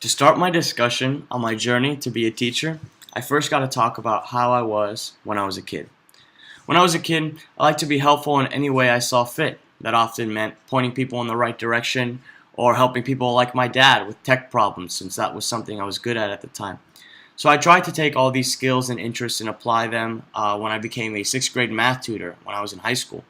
To start my discussion on my journey to be a teacher, I first got to talk about how I was when I was a kid. When I was a kid, I liked to be helpful in any way I saw fit. That often meant pointing people in the right direction or helping people like my dad with tech problems, since that was something I was good at the time. So I tried to take all these skills and interests and apply them when I became a sixth grade math tutor when I was in high school.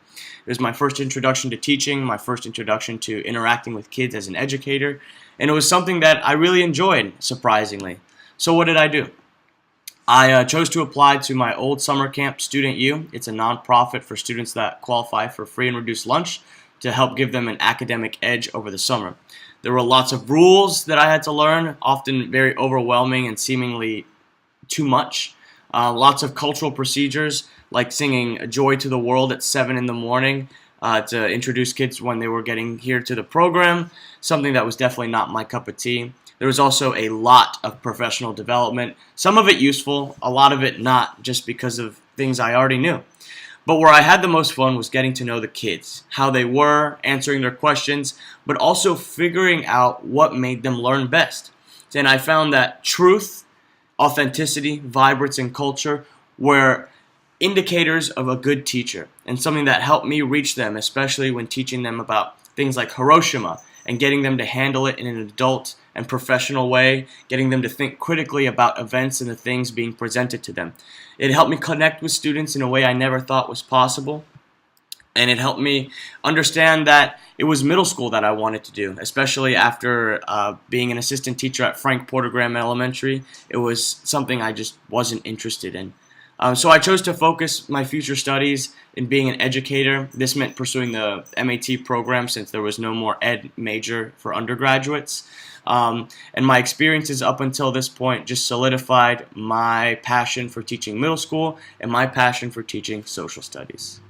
It was my first introduction to teaching, my first introduction to interacting with kids as an educator, and it was something that I really enjoyed, surprisingly. So what did I do? I chose to apply to my old summer camp, Student U. It's a nonprofit for students that qualify for free and reduced lunch to help give them an academic edge over the summer. There were lots of rules that I had to learn, often very overwhelming and seemingly too much. Lots of cultural procedures, like singing Joy to the World at 7 in the morning to introduce kids when they were getting here to the program, something that was definitely not my cup of tea. There was also a lot of professional development, some of it useful, a lot of it not, just because of things I already knew. But where I had the most fun was getting to know the kids, how they were, answering their questions, but also figuring out what made them learn best. And I found that truth, authenticity, vibrance, and culture were indicators of a good teacher and something that helped me reach them, especially when teaching them about things like Hiroshima and getting them to handle it in an adult and professional way, getting them to think critically about events and the things being presented to them. It helped me connect with students in a way I never thought was possible, and it helped me understand that it was middle school that I wanted to do, especially after being an assistant teacher at Frank Porter Graham Elementary. It was something I just wasn't interested in. So I chose to focus my future studies in being an educator. This meant pursuing the MAT program since there was no more ed major for undergraduates. And my experiences up until this point just solidified my passion for teaching middle school and my passion for teaching social studies.